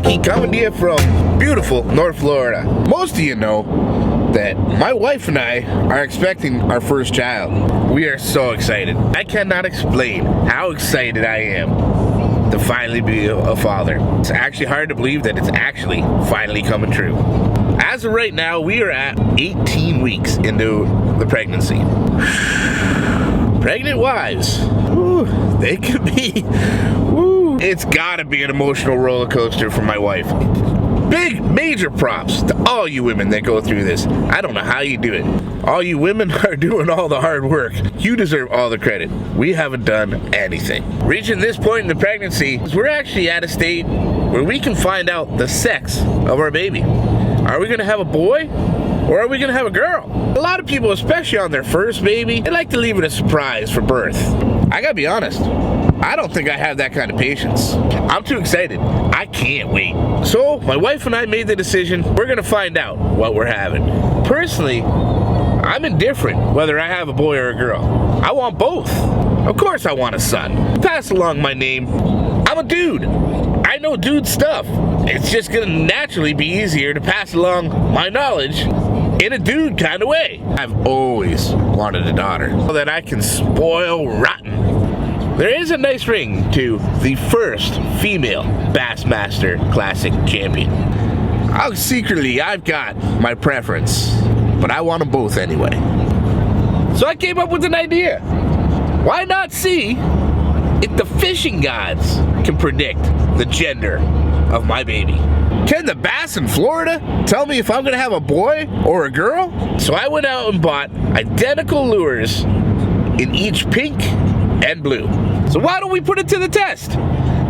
Mikey coming to you from beautiful North Florida. Most of you know that my wife and I are expecting our first child. We are so excited. I cannot explain how excited I am to finally be a father. It's actually hard to believe that it's actually finally coming true. As of right now, we are at 18 weeks into the pregnancy. Pregnant wives, woo, they could be, woo. It's gotta be an emotional roller coaster for my wife. Big, major props to all you women that go through this. I don't know how you do it. All you women are doing all the hard work. You deserve all the credit. We haven't done anything. Reaching this point in the pregnancy, we're actually at a state where we can find out the sex of our baby. Are we gonna have a boy or are we gonna have a girl? A lot of people, especially on their first baby, they like to leave it a surprise for birth. I gotta be honest, I don't think I have that kind of patience. I'm too excited. I can't wait. So my wife and I made the decision, we're gonna find out what we're having. Personally, I'm indifferent whether I have a boy or a girl. I want both. Of course I want a son. Pass along my name. I'm a dude. I know dude stuff. It's just gonna naturally be easier to pass along my knowledge in a dude kind of way. I've always wanted a daughter so that I can spoil rotten. There is a nice ring to the first female Bassmaster Classic champion. I've got my preference, but I want them both anyway. So I came up with an idea. Why not see if the fishing gods can predict the gender of my baby? Can the bass in Florida tell me if I'm gonna have a boy or a girl? So I went out and bought identical lures in each pink and blue. So why don't we put it to the test?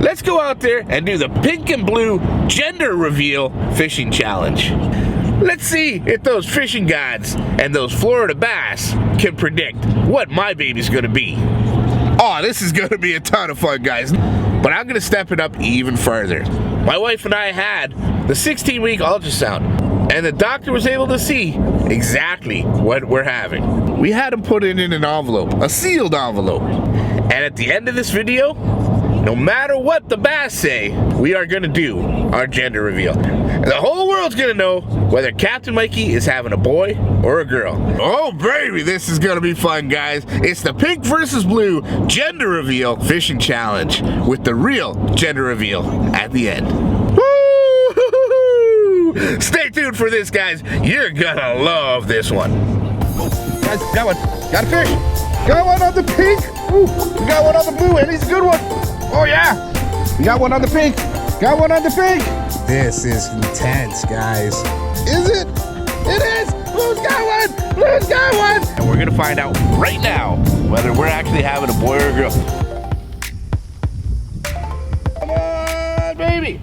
Let's go out there and do the pink and blue gender reveal fishing challenge. Let's see if those fishing gods and those Florida bass can predict what my baby's gonna be. Oh, this is gonna be a ton of fun, guys. But I'm gonna step it up even further. My wife and I had the 16-week ultrasound, and the doctor was able to see exactly what we're having. We had him put it in an envelope, a sealed envelope. And at the end of this video, no matter what the bass say, we are gonna do our gender reveal. And the whole world's gonna know whether Captain Mikey is having a boy or a girl. Oh baby, this is gonna be fun, guys. It's the pink versus blue gender reveal fishing challenge with the real gender reveal at the end. Woo! Stay tuned for this, guys. You're gonna love this one. Guys, got one. Got a fish. Got one on the pink. Ooh, we got one on the blue, and he's a good one. Oh yeah, we got one on the pink. Got one on the pink. This is intense, guys. Is it? It is. Blue's got one. Blue's got one. And we're gonna find out right now whether we're actually having a boy or a girl. Come on, baby.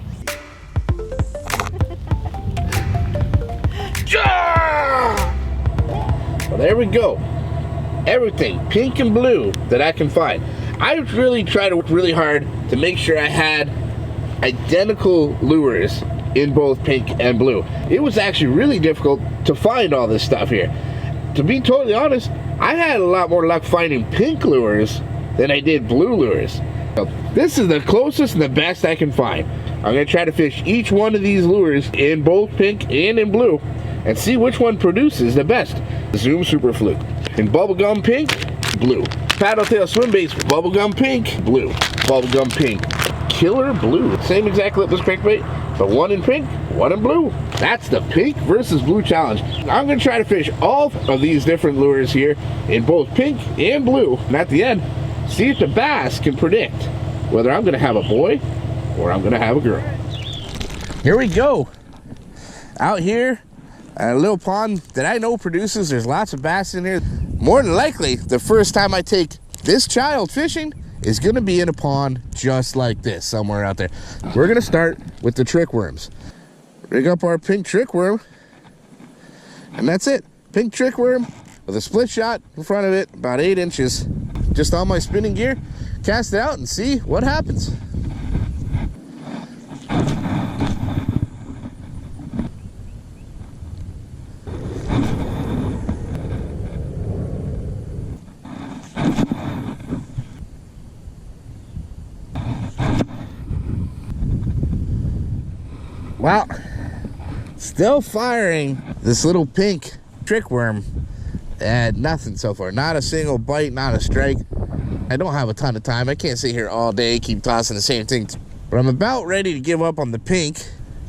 Yeah! Well, there we go. Everything pink and blue that I can find. I really tried to work really hard to make sure I had identical lures in both pink and blue. It was actually really difficult to find all this stuff here. To be totally honest, I had a lot more luck finding pink lures than I did blue lures. So this is the closest and the best I can find. I'm gonna try to fish each one of these lures in both pink and in blue and see which one produces the best. Zoom Super Fluke. In bubblegum pink, blue. Paddletail swim baits, bubblegum pink, blue. Bubblegum pink, killer blue. Same exact lipless crankbait, but one in pink, one in blue. That's the pink versus blue challenge. I'm gonna try to fish all of these different lures here in both pink and blue. And at the end, see if the bass can predict whether I'm gonna have a boy or I'm gonna have a girl. Here we go. Out here, a little pond that I know produces, there's lots of bass in here. More than likely, the first time I take this child fishing is gonna be in a pond just like this, somewhere out there. We're gonna start with the trick worms. Rig up our pink trick worm, and that's it. Pink trick worm with a split shot in front of it, about 8 inches. Just on my spinning gear, cast it out and see what happens. Well, still firing this little pink trick worm. And nothing so far. Not a single bite, not a strike. I don't have a ton of time. I can't sit here all day, keep tossing the same thing. But I'm about ready to give up on the pink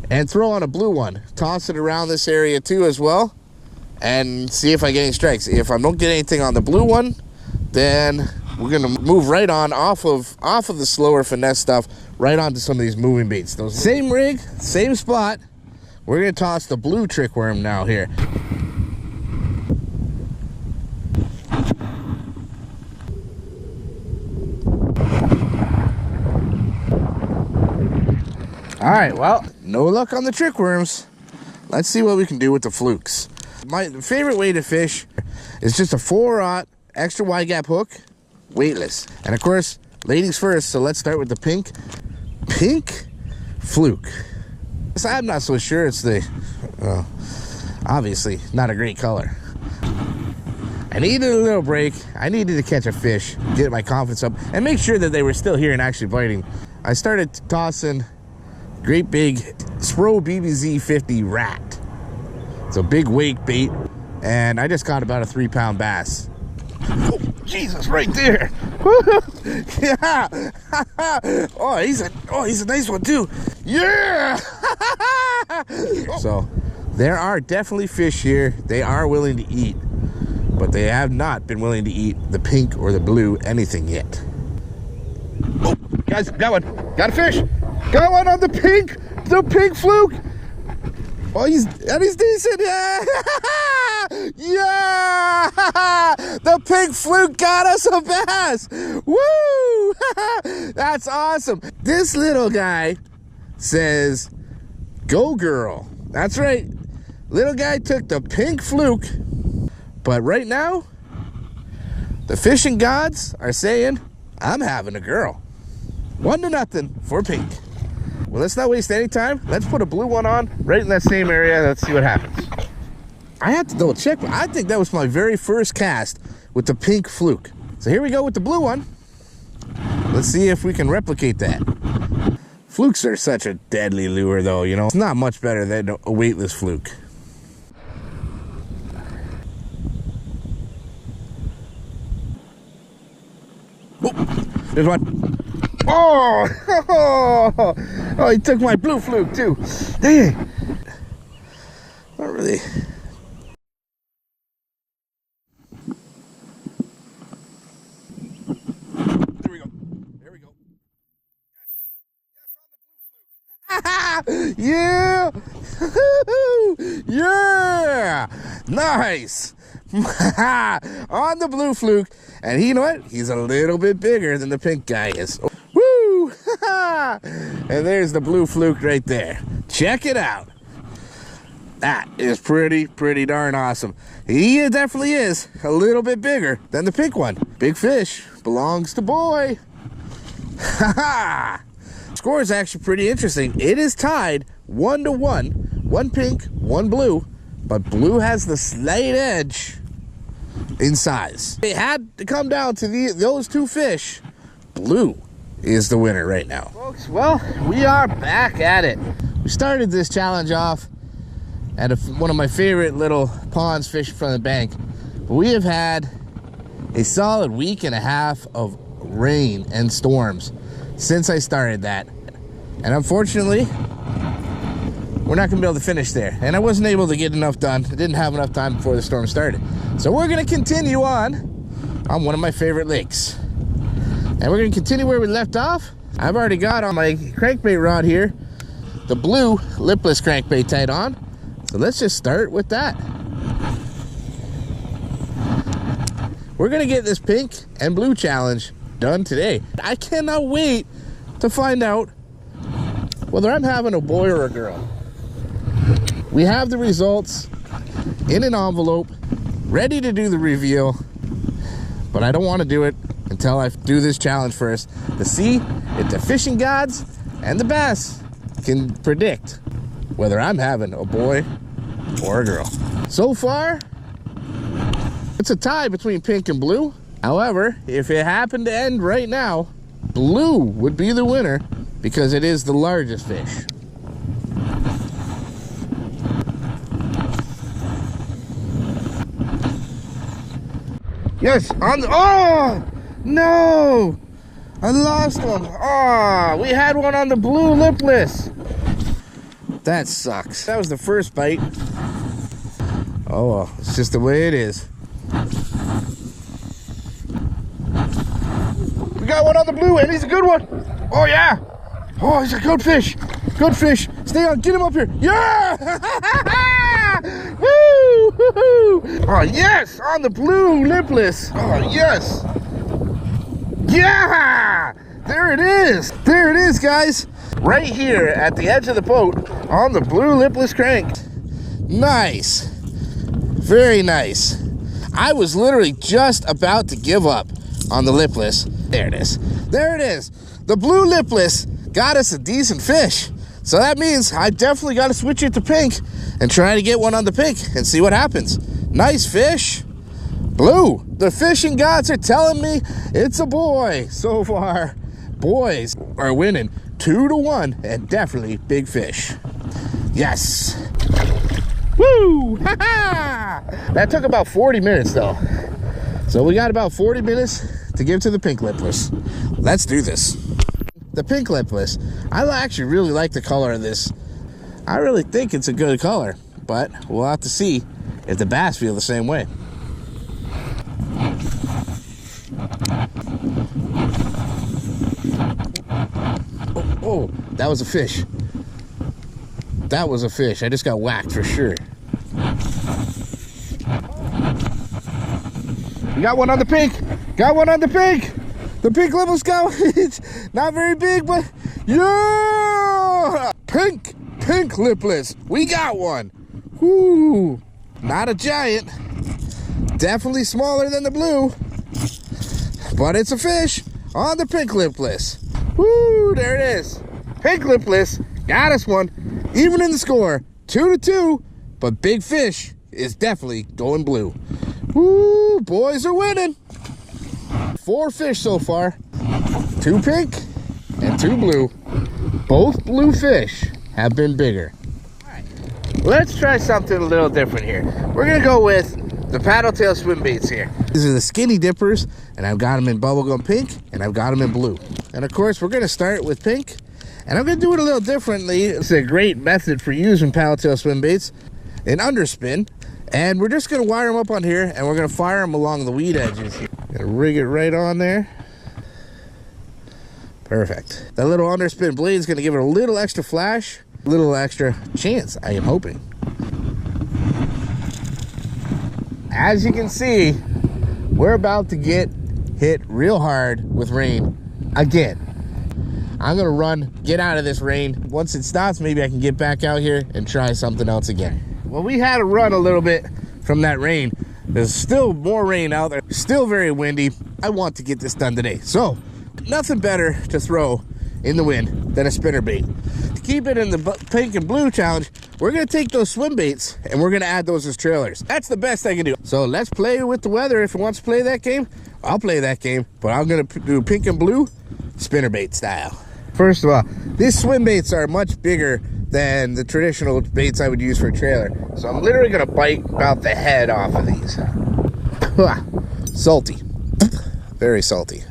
and throw on a blue one. Toss it around this area too as well. And see if I get any strikes. If I don't get anything on the blue one, then we're gonna move right on off of the slower finesse stuff, right onto some of these moving baits. Those same rig, same spot. We're gonna toss the blue trick worm now here. All right, well, no luck on the trick worms. Let's see what we can do with the flukes. My favorite way to fish is just a 4-aught extra wide gap hook, weightless. And of course, ladies first, so let's start with the pink fluke. So I'm not so sure it's the, well, obviously not a great color. I needed a little break. I needed to catch a fish, get my confidence up, and make sure that they were still here and actually biting. I started tossing great big Spro BBZ 50 rat. It's a big wake bait, and I just caught about a 3-pound bass. Oh, Jesus, right there. Yeah. Oh, he's a nice one too. Yeah. So there are definitely fish here. They are willing to eat, but they have not been willing to eat the pink or the blue anything yet. Oh, guys, got one. Got a fish. Got one on the pink fluke. Oh, he's decent. Yeah. Yeah. The pink fluke got us a bass. Woo. That's awesome. This little guy says, "Go girl." That's right. Little guy took the pink fluke. But right now, the fishing gods are saying, I'm having a girl. 1-0 for pink. Well, let's not waste any time. Let's put a blue one on right in that same area. Let's see what happens. I have to double check, but I think that was my very first cast with the pink fluke. So here we go with the blue one. Let's see if we can replicate that. Flukes are such a deadly lure though, you know. It's not much better than a weightless fluke. Oh, there's one. Oh, oh, he took my blue fluke too. Dang. Not really. There we go. There we go. Yes. Yes, on the blue fluke. Yeah. Yeah. Nice. On the blue fluke. And you know what? He's a little bit bigger than the pink guy is. Woo! And there's the blue fluke right there. Check it out. That is pretty darn awesome. He definitely is a little bit bigger than the pink one. Big fish belongs to boy. Score is actually pretty interesting. It is tied 1-1. One pink, one blue. But blue has the slight edge in size. It had to come down to those two fish. Blue is the winner right now. Folks, well, we are back at it. We started this challenge off at one of my favorite little ponds fishing from the bank. But we have had a solid week and a half of rain and storms since I started that. And unfortunately, we're not gonna be able to finish there. And I wasn't able to get enough done. I didn't have enough time before the storm started. So we're gonna continue on one of my favorite lakes. And we're gonna continue where we left off. I've already got on my crankbait rod here, the blue lipless crankbait tied on. So let's just start with that. We're gonna get this pink and blue challenge done today. I cannot wait to find out whether I'm having a boy or a girl. We have the results in an envelope, ready to do the reveal, but I don't want to do it until I do this challenge first to see if the fishing gods and the bass can predict whether I'm having a boy or a girl. So far, it's a tie between pink and blue. However, if it happened to end right now, blue would be the winner because it is the largest fish. Yes, on the, oh, no. I lost one. Oh, we had one on the blue lipless. That sucks. That was the first bite. Oh, well, it's just the way it is. We got one on the blue, and he's a good one. Oh, yeah. Oh, he's a good fish. Good fish. Stay on. Get him up here. Yeah! Woo! Woo-hoo! Oh, yes! On the blue lipless. Oh, yes. Yeah! There it is. There it is, guys. Right here at the edge of the boat on the blue lipless crank. Nice. Very nice. I was literally just about to give up on the lipless. There it is. There it is. The blue lipless got us a decent fish. So that means I definitely got to switch it to pink and try to get one on the pink and see what happens. Nice fish. Blue. The fishing gods are telling me it's a boy so far. Boys are winning 2-1 and definitely big fish. Yes. Woo! Ha ha! That took about 40 minutes though. So we got about 40 minutes to give to the pink lipless. Let's do this. The pink lipless. I actually really like the color of this. I really think it's a good color, but we'll have to see if the bass feel the same way. Oh, that was a fish. That was a fish. I just got whacked for sure. We got one on the pink. Got one on the pink. The pink lipless got one. It's not very big, but yeah! Pink lipless. We got one. Whoo! Not a giant. Definitely smaller than the blue. But it's a fish on the pink lipless. Woo! There it is. Pink lipless got us one. Even in the score, 2-2. But big fish is definitely going blue. Woo! Boys are winning. 4 fish so far. 2 pink and 2 blue. Both blue fish have been bigger. All right, let's try something a little different here. We're gonna go with the paddle tail swim baits here. These are the skinny dippers, and I've got them in bubblegum pink, and I've got them in blue. And of course, we're gonna start with pink, and I'm gonna do it a little differently. It's a great method for using paddle tail swim baits, an underspin, and we're just gonna wire them up on here, and we're gonna fire them along the weed edges. Gonna rig it right on there. Perfect. That little underspin blade is gonna give it a little extra flash, a little extra chance, I am hoping. As you can see, we're about to get hit real hard with rain again. I'm gonna run, get out of this rain. Once it stops, maybe I can get back out here and try something else again. Well, we had to run a little bit from that rain. There's still more rain out there, still very windy. I want to get this done today. So, nothing better to throw in the wind than a spinnerbait. To keep it in the pink and blue challenge, we're gonna take those swim baits and we're gonna add those as trailers. That's the best I can do. So let's play with the weather. If it wants to play that game, I'll play that game, but I'm gonna do pink and blue spinnerbait style. First of all, these swim baits are much bigger than the traditional baits I would use for a trailer. So I'm literally gonna bite about the head off of these. Salty, very salty.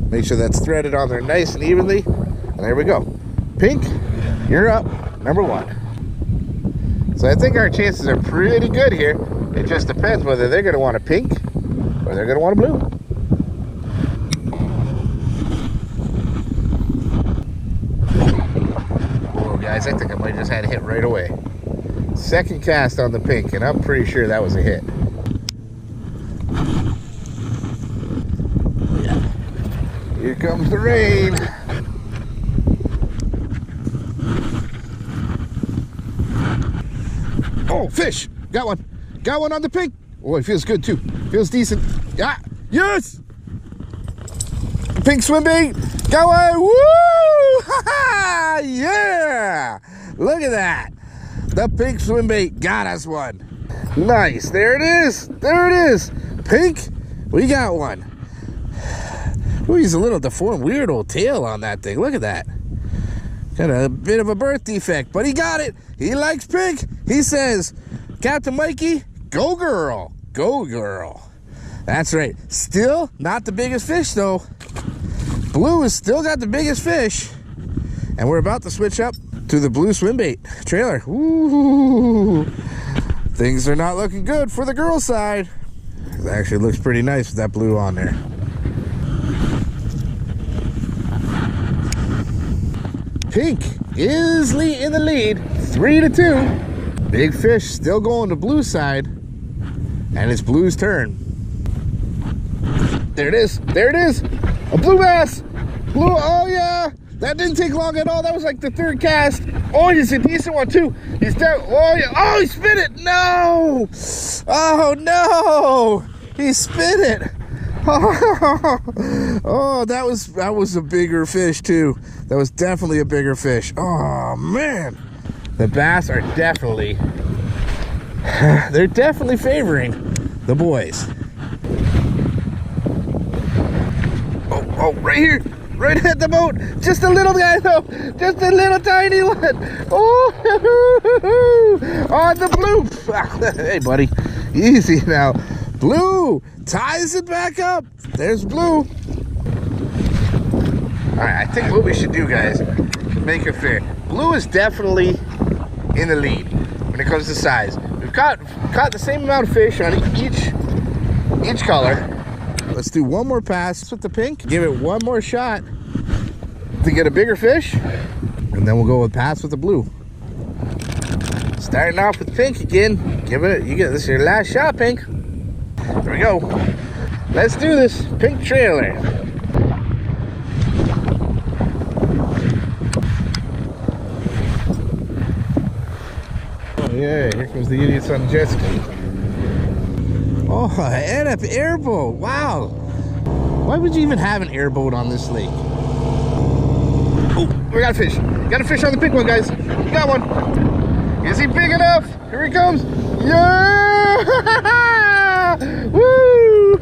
Make sure that's threaded on there nice and evenly. And there we go. Pink, you're up, number 1. So I think our chances are pretty good here. It just depends whether they're gonna want a pink or they're gonna want a blue. Oh guys, I think I might just had a hit right away. Second cast on the pink, and I'm pretty sure that was a hit. Here comes the rain. Oh, fish! Got one. Got one on the pink. Oh, it feels good too. Feels decent. Yeah. Yes! Pink swim bait. Got one. Woo! Ha ha! Yeah! Look at that. The pink swim bait got us one. Nice. There it is. There it is. Pink. We got one. Ooh, he's a little deformed, weird old tail on that thing. Look at that. Got a bit of a birth defect, but he got it. He likes pink. He says, Captain Mikey, go girl. Go girl. That's right. Still not the biggest fish though. Blue has still got the biggest fish. And we're about to switch up to the blue swim bait trailer. Ooh. Things are not looking good for the girl side. It actually looks pretty nice with that blue on there. Pink is in the lead, 3-2. Big fish still going to blue side, and it's blue's turn. There it is, there it is, a blue bass. Blue, oh yeah, that didn't take long at all. That was like the third cast. Oh, he's a decent one too. He's down, oh yeah, oh he spit it, no. Oh no, he spit it. Oh, that was a bigger fish too. That was definitely a bigger fish. Oh man, the bass are definitely favoring the boys. Oh, right here, right at the boat. Just a little guy though, just a little tiny one. Oh, on the blue. Hey buddy, easy now. Blue ties it back up. There's blue. All right, I think what we should do, guys, to make it fair, blue is definitely in the lead when it comes to size. We've caught the same amount of fish on each color. Let's do one more pass with the pink. Give it one more shot to get a bigger fish, and then we'll go with pass with the blue. Starting off with pink again. You get this your last shot, pink. There we go. Let's do this. Pink trailer. Oh yeah, here comes the idiots on the jet ski. Oh, and an airboat. Wow. Why would you even have an airboat on this lake? Oh, we got a fish. Got a fish on the big one, guys. We got one. Is he big enough? Here he comes. Yeah! Woo!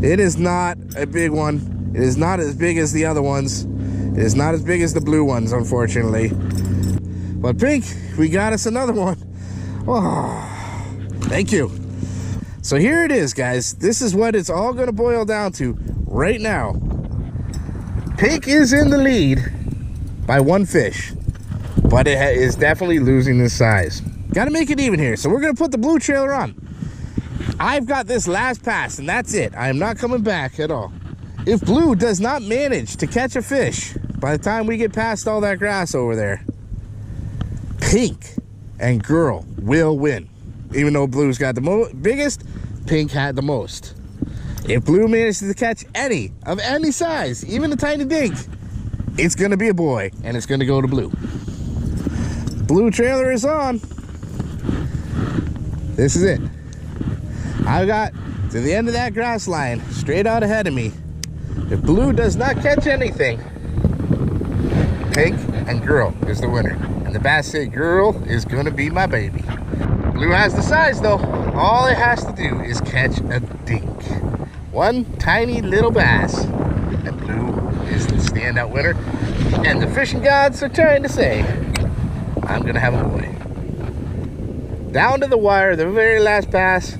It is not a big one. It is not as big as the other ones. It is not as big as the blue ones, unfortunately. But pink, we got us another one. Oh, thank you. So here it is, guys. This is what it's all going to boil down to right now. Pink is in the lead by one fish, but it is definitely losing this size. Got to make it even here. So we're going to put the blue trailer on. I've got this last pass, and that's it. I am not coming back at all. If blue does not manage to catch a fish by the time we get past all that grass over there, pink and girl will win. Even though blue's got the biggest, pink had the most. If blue manages to catch any of any size, even a tiny dink, it's going to be a boy, and it's going to go to blue. Blue trailer is on. This is it. I got to the end of that grass line, straight out ahead of me. If blue does not catch anything, pink and girl is the winner. And the bass say girl is going to be my baby. Blue has the size though. All it has to do is catch a dink. One tiny little bass. And blue is the standout winner. And the fishing gods are trying to say, I'm gonna have a boy. Down to the wire, the very last pass.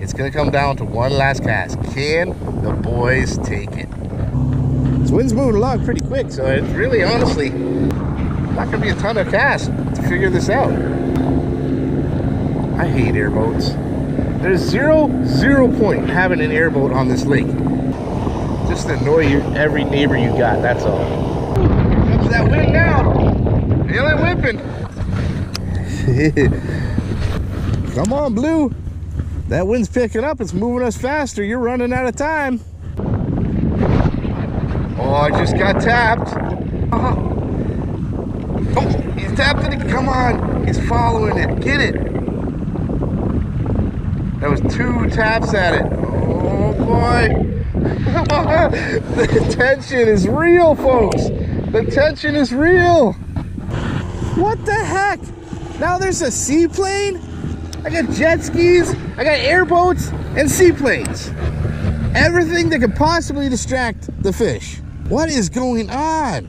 It's gonna come down to one last cast. Can the boys take it? This wind's moving along pretty quick, so it's really honestly not gonna be a ton of casts to figure this out. I hate airboats. There's zero point in having an airboat on this lake. Just to annoy every neighbor you got, that's all. Here comes that wind now. Feel it whipping. Come on, blue. That wind's picking up. It's moving us faster. You're running out of time. Oh, I just got tapped. Oh, he's tapped it. Come on. He's following it. Get it. That was 2 taps at it. Oh boy. The tension is real, folks. The tension is real. What the heck? Now there's a seaplane? I got jet skis, I got airboats, and seaplanes. Everything that could possibly distract the fish. What is going on?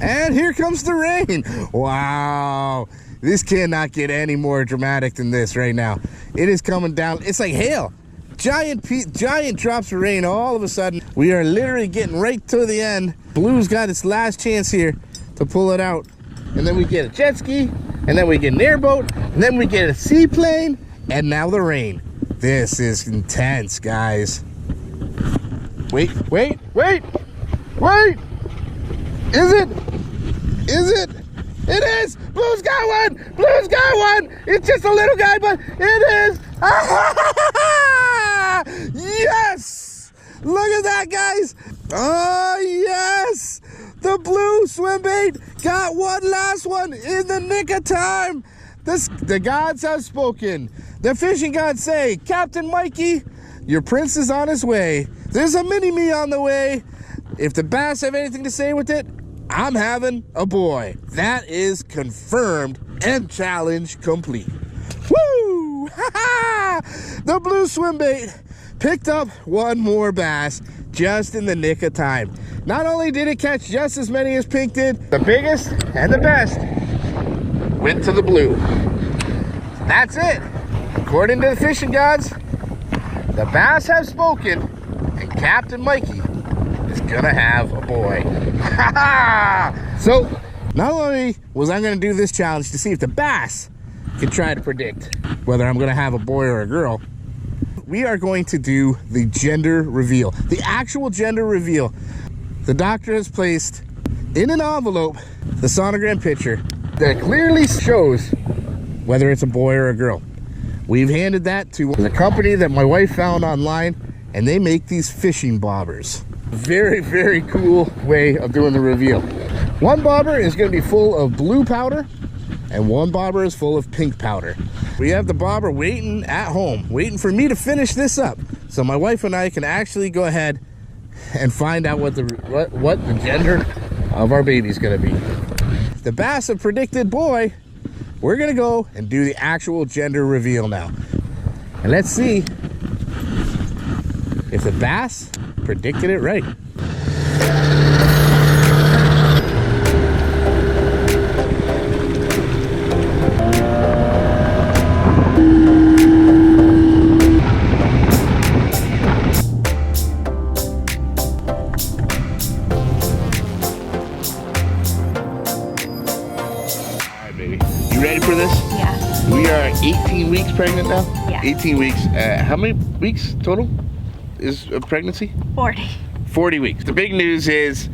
And here comes the rain. Wow. This cannot get any more dramatic than this right now. It is coming down. It's like hail. giant drops of rain all of a sudden. We are literally getting right to the end. Blue's got its last chance here to pull it out. And then we get a jet ski, and then we get an airboat, and then we get a seaplane, and now the rain. This is intense, guys. Wait. Is it? It is! Blue's got one! Blue's got one! It's just a little guy, but it is! Yes! Look at that, guys! Oh, yes! The blue swim bait got one last one in the nick of time. The gods have spoken. The fishing gods say, Captain Mikey, your prince is on his way. There's a mini-me on the way. If the bass have anything to say with it, I'm having a boy. That is confirmed and challenge complete. Woo! The blue swim bait picked up one more bass just in the nick of time. Not only did it catch just as many as Pink did, the biggest and the best went to the blue. That's it. According to the fishing gods, the bass have spoken, and Captain Mikey is gonna have a boy. So, not only was I gonna do this challenge to see if the bass can try to predict whether I'm gonna have a boy or a girl, we are going to do the gender reveal, the actual gender reveal. The doctor has placed in an envelope the sonogram picture that clearly shows whether it's a boy or a girl. We've handed that to the company that my wife found online, and they make these fishing bobbers. Very, very cool way of doing the reveal. One bobber is going to be full of blue powder, and one bobber is full of pink powder. We have the bobber waiting at home, waiting for me to finish this up, so my wife and I can actually go ahead and find out what the gender of our baby's going to be. The bass have predicted boy. We're going to go and do the actual gender reveal now. And let's see if the bass predicted it right. All right, baby. You ready for this? Yeah. We are 18 weeks pregnant now? Yeah. 18 weeks. How many weeks total is a pregnancy? 40. 40 weeks. The big news is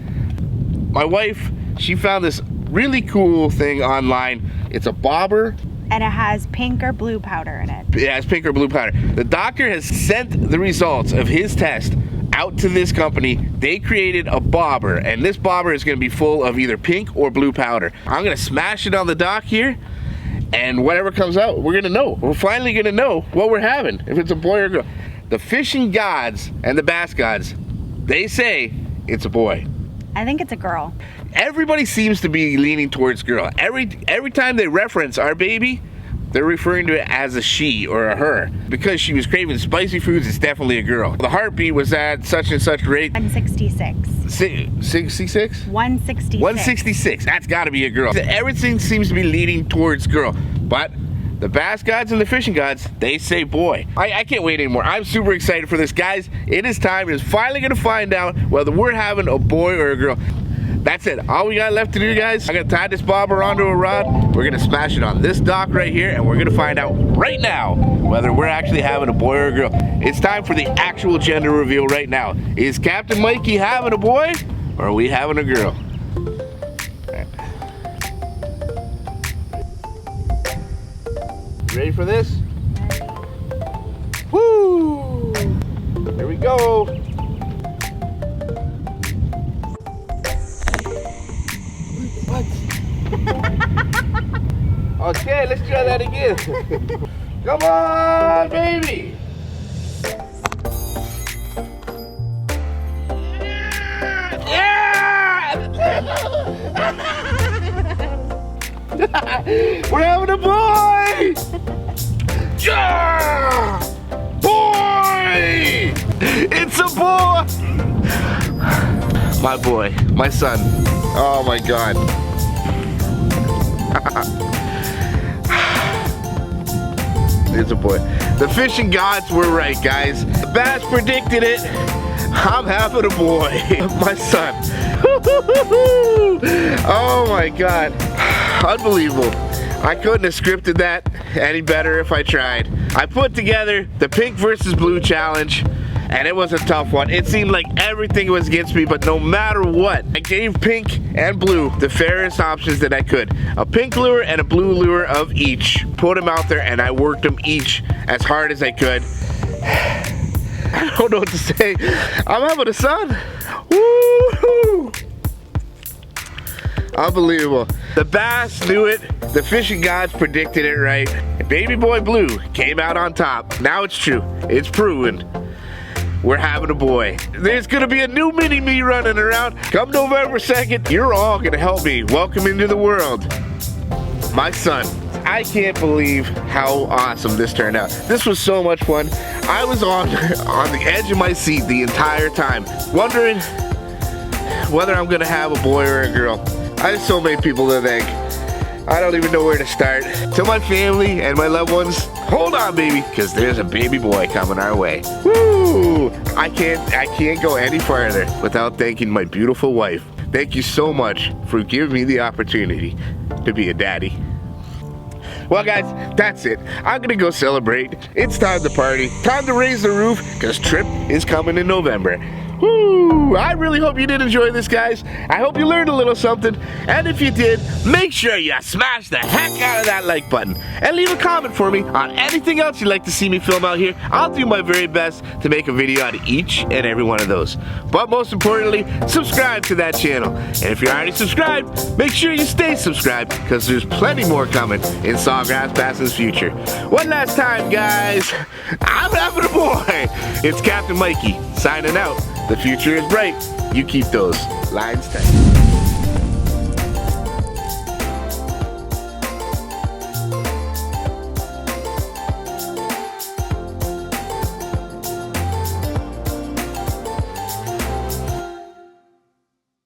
my wife, she found this really cool thing online. It's a bobber. And it has pink or blue powder in it. Yeah, it's pink or blue powder. The doctor has sent the results of his test out to this company. They created a bobber, and this bobber is going to be full of either pink or blue powder. I'm going to smash it on the dock here, and whatever comes out, we're going to know. We're finally going to know what we're having, if it's a boy or a girl. The fishing gods and the bass gods, they say it's a boy. I think it's a girl. Everybody seems to be leaning towards girl. Every time they reference our baby, they're referring to it as a she or a her. Because she was craving spicy foods, it's definitely a girl. The heartbeat was at such and such rate. 166. 66? 166. 166. That's got to be a girl. Everything seems to be leaning towards girl. But the bass gods and the fishing gods, they say boy. I can't wait anymore. I'm super excited for this. Guys, it is time. It is finally going to find out whether we're having a boy or a girl. That's it. All we got left to do, guys, I'm going to tie this bobber onto a rod. We're going to smash it on this dock right here, and we're going to find out right now whether we're actually having a boy or a girl. It's time for the actual gender reveal right now. Is Captain Mikey having a boy, or are we having a girl? Ready for this? Woo! Here we go. What? Okay, let's try that again. Come on, baby. Yeah! We're having a boy! Yeah! Boy! It's a boy! My boy, my son. Oh my God. It's a boy. The fishing gods were right, guys. The bass predicted it. I'm having a boy. My son. Oh my God. Unbelievable. I couldn't have scripted that any better if I tried. I put together the pink versus blue challenge, and it was a tough one. It seemed like everything was against me, but no matter what, I gave pink and blue the fairest options that I could. A pink lure and a blue lure of each. Put them out there, and I worked them each as hard as I could. I don't know what to say. I'm having a son. Woo-hoo! Unbelievable. The bass knew it. The fishing gods predicted it right. And baby boy blue came out on top. Now it's true. It's proven. We're having a boy. There's gonna be a new mini-me running around. Come November 2nd, you're all gonna help me welcome into the world my son. I can't believe how awesome this turned out. This was so much fun. I was on the edge of my seat the entire time, wondering whether I'm gonna have a boy or a girl. I have so many people to thank. I don't even know where to start. To my family and my loved ones, hold on, baby, because there's a baby boy coming our way. Woo! I can't go any farther without thanking my beautiful wife. Thank you so much for giving me the opportunity to be a daddy. Well, guys, that's it. I'm gonna go celebrate. It's time to party. Time to raise the roof, because trip is coming in November. Woo! I really hope you did enjoy this, guys. I hope you learned a little something. And if you did, make sure you smash the heck out of that like button. And leave a comment for me on anything else you'd like to see me film out here. I'll do my very best to make a video out of each and every one of those. But most importantly, subscribe to that channel. And if you're already subscribed, make sure you stay subscribed, because there's plenty more coming in SawGrassBassin's future. One last time, guys, I'm having a boy. It's Captain Mikey signing out. The future is bright. You keep those lines tight.